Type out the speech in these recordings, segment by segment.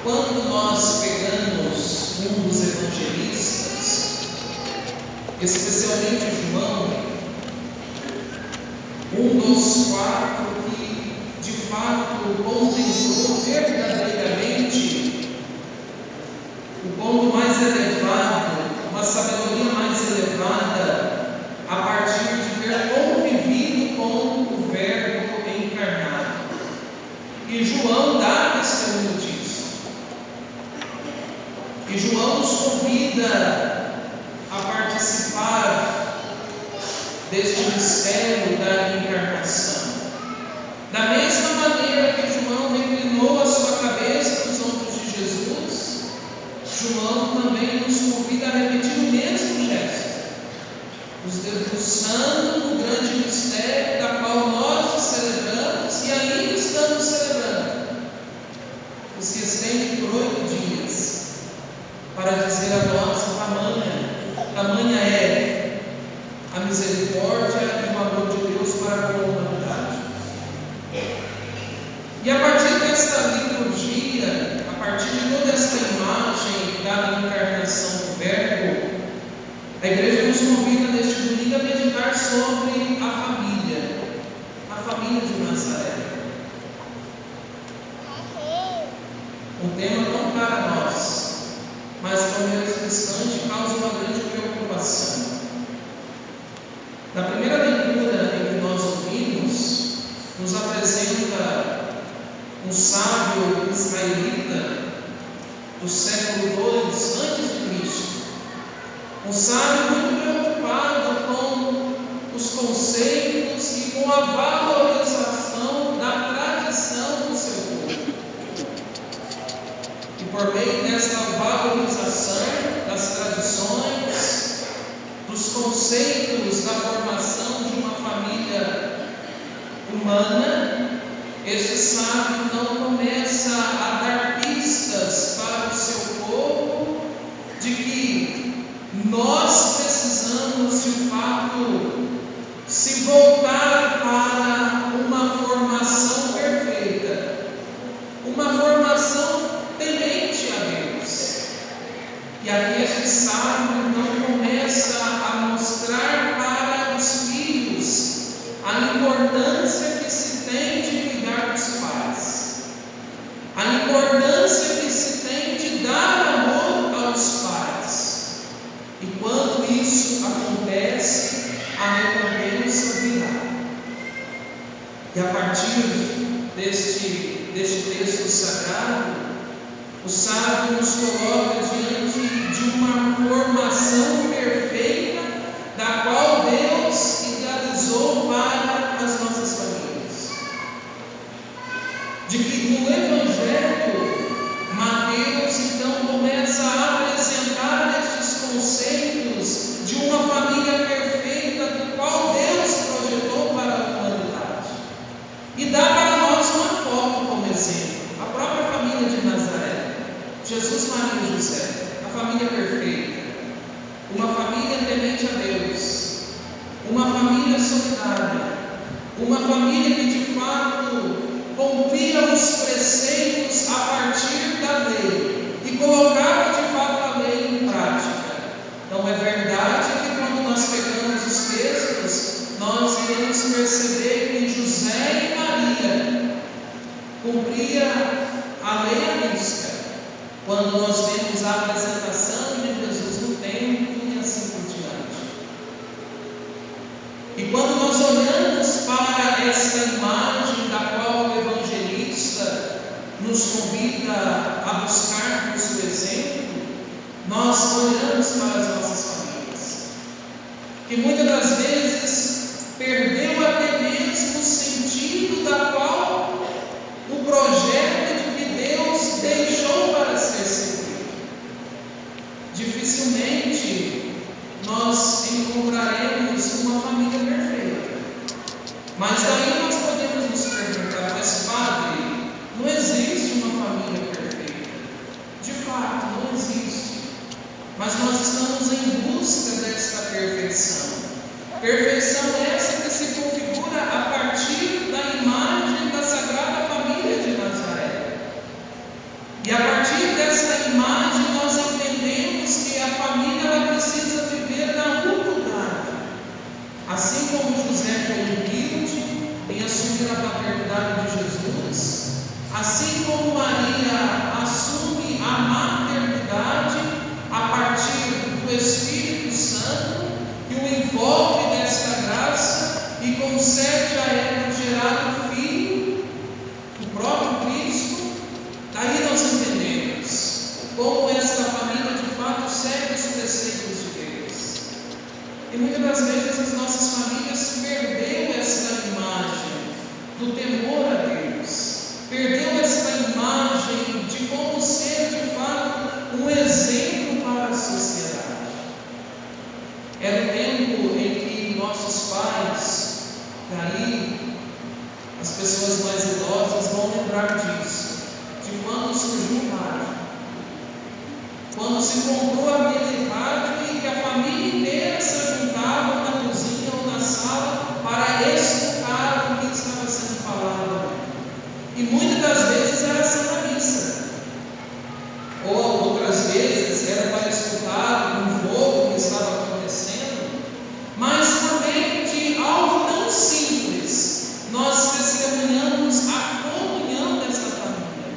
Quando nós pegamos um dos evangelistas, especialmente João, um dos quatro que de fato contemplou verdadeiramente o ponto mais elevado, uma sabedoria mais elevada, a partir de ter convivido com o Verbo encarnado. E João dá testemunho disso. E João nos convida a participar deste mistério da encarnação. Da mesma maneira que João reclinou a sua cabeça nos ombros de Jesus, João também nos convida a repetir o mesmo gesto, nos debruçando no grande mistério da qual nós celebramos e ainda estamos celebrando, que se estende por 8 dias, para dizer a nós tamanha é a misericórdia e o amor de Deus para com a humanidade. E a partir desta liturgia, a partir de toda esta imagem da encarnação do Verbo, a igreja nos convida neste domingo a meditar sobre a família de Nazaré. Um tema tão caro a nós, mas que ao mesmo instante causa uma grande preocupação. Na primeira leitura em que nós ouvimos, nos apresenta um sábio israelita do século II a.C., um sábio muito preocupado com os conceitos e com a valorização da tradição do seu povo. E por meio desta valorização das tradições, dos conceitos da formação de uma família humana, este sábio não começa a dar pistas para o seu povo de que nós precisamos de fato se voltar para uma formação perfeita, uma formação temente a Deus. E aqui este sábio então começa a mostrar para os filhos a importância que se tem de cuidar dos pais, a importância que se tem de dar amor aos pais. E quando isso acontece, a recompensa virá. E a partir deste texto sagrado, o sábio nos coloca diante de uma formação perfeita, da qual Deus idealizou para as nossas famílias. De que no Evangelho, Mateus então começa a apresentar estes conceitos de uma família perfeita, do qual Deus projetou para a humanidade. E dá para nós uma foto como exemplo, a própria família de Nazaré, Jesus, Maria e José, a família perfeita, uma família temente a Deus, uma família solidária, uma família que de fato cumpria os preceitos a partir da lei e colocava de fato a lei em prática. Então é verdade que quando nós pegamos os textos, nós iremos perceber que José e Maria cumpria a lei à risca, quando nós vemos a apresentação de Jesus no templo e assim por diante. E quando nós olhamos para essa imagem da qual o evangelista nos convida a buscarmos o exemplo, nós olhamos para as nossas famílias, que muitas das vezes perdeu até mesmo o sentido da qual o projeto de que Deus deixou para ser seguido. Dificilmente nós encontraremos uma família perfeita, mas daí nós podemos nos perguntar: mas padre, não existe uma família perfeita? De fato, não existe, mas nós estamos em busca desta perfeição. Perfeição essa que se configura a partir da imagem da Sagrada Família de Nazaré. E a partir imagem nós entendemos que a família ela precisa viver na humildade. Assim como José foi humilde em assumir a paternidade de Jesus, assim como Maria assume a maternidade a partir do Espírito Santo, que o envolve desta graça e concede a ela gerar um filho, o próprio Cristo. Daí nós entendemos como esta família de fato segue os preceitos de Deus. E muitas das vezes as nossas famílias perderam esta imagem do temor a Deus, perdeu esta imagem de como ser de fato um exemplo para a sociedade. Era o tempo em que nossos pais, daí as pessoas mais idosas vão lembrar disso, de quando surgiu o rádio, quando se comprou aquele rádio e que a família inteira se juntava na cozinha ou na sala para escutar o que estava sendo falado. E muitas das vezes era a Santa Missa, ou outras vezes era para escutar um jogo que estava acontecendo, mas também de algo tão simples nós testemunhamos a comunhão dessa família,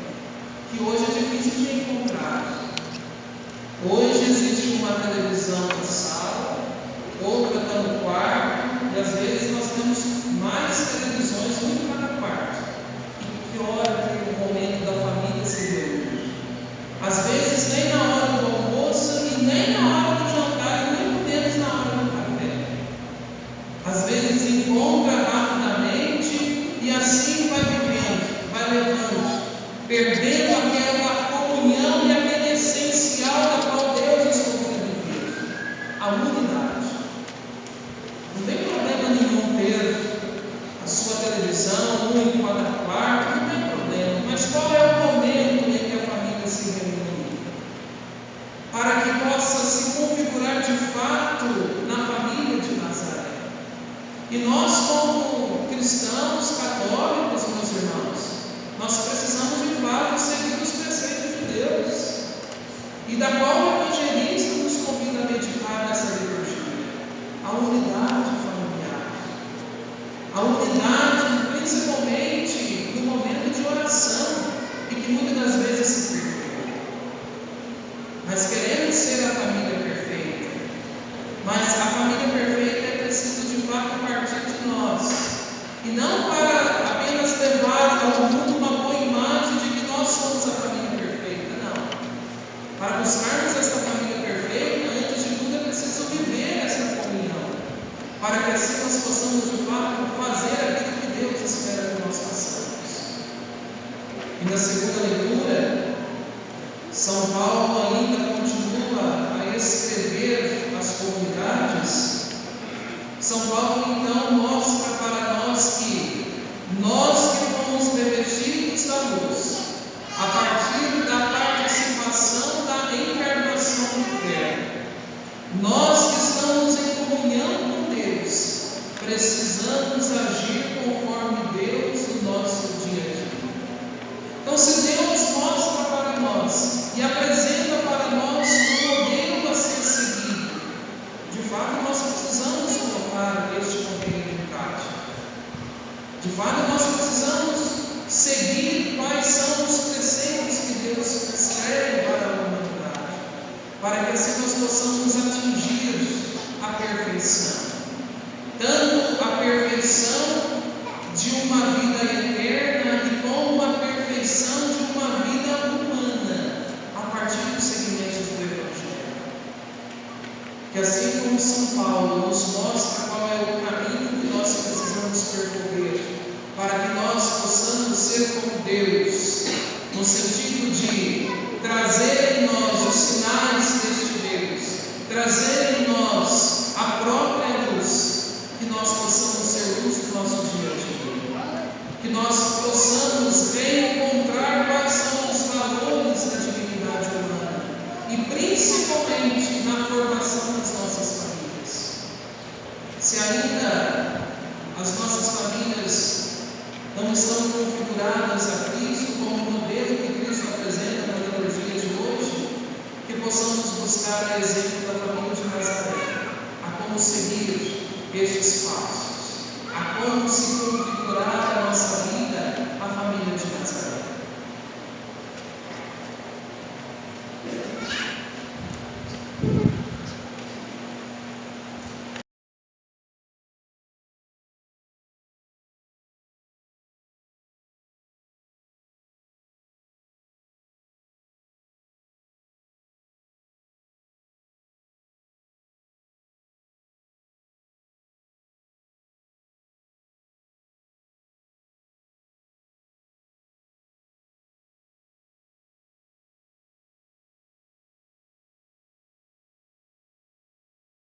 que hoje é difícil de encontrar. Hoje existe uma televisão na sala, outra está no quarto, e às vezes nós temos mais televisões em cada quarto. E que hora que o momento da família se reúne? Às vezes nem na hora do almoço e nem na hora do jantar, e muito menos na hora do café. Às vezes encontra rapidamente e assim vai vivendo, vai levando, perdendo aquela comunhão e aquele essencial da qual Deus nos convidou a viver, a unidade. Não tem problema nenhum ter a sua televisão, um em cada quarto, não tem problema, mas qual é o momento em que a família se reúne? Para que possa se configurar de fato na família de Nazaré. E nós, como cristãos católicos, meus irmãos, nós precisamos de fato seguir os preceitos de Deus, e da qual o evangelista nos convida a meditar nessa liturgia: a unidade familiar, a unidade principalmente no momento de oração, e que muitas das vezes se perdeu. Mas queremos ser a família perfeita, mas a família perfeita é preciso de fato partir de nós, e não para apenas levar ao mundo uma boa imagem de que nós somos a família perfeita, não. Para buscarmos esta família perfeita, antes de tudo é preciso viver essa comunhão, para que assim nós possamos de fato fazer aquilo que Deus espera que nós façamos. E na segunda leitura, São Paulo ainda continua a escrever as comunidades. São Paulo então mostra para nós que fomos revestidos da luz, a partir da participação da encarnação do Verbo, nós que estamos em comunhão com Deus, precisamos agir conforme Deus no nosso dia a dia. Então, se Deus mostra para nós e apresenta para nós um modelo a ser seguido, de fato nós precisamos colocar este modelo em prática. De fato nós precisamos seguir quais são os preceitos que Deus escreve para a humanidade, para que assim nós possamos atingir a perfeição, tanto a perfeição de uma vida eterna e como a perfeição de uma vida humana, a partir dos segmentos do Evangelho. Que assim como São Paulo nos mostra qual é o caminho que nós precisamos percorrer, para que nós possamos ser como Deus, no sentido de trazer em nós os sinais deste Deus, trazer em nós a própria luz, que nós possamos ser luz do nosso dia a dia, que nós possamos reencontrar quais são os valores da dignidade humana, e principalmente na formação das nossas famílias. Se ainda as nossas famílias não estão configuradas a Cristo como o modelo que Cristo apresenta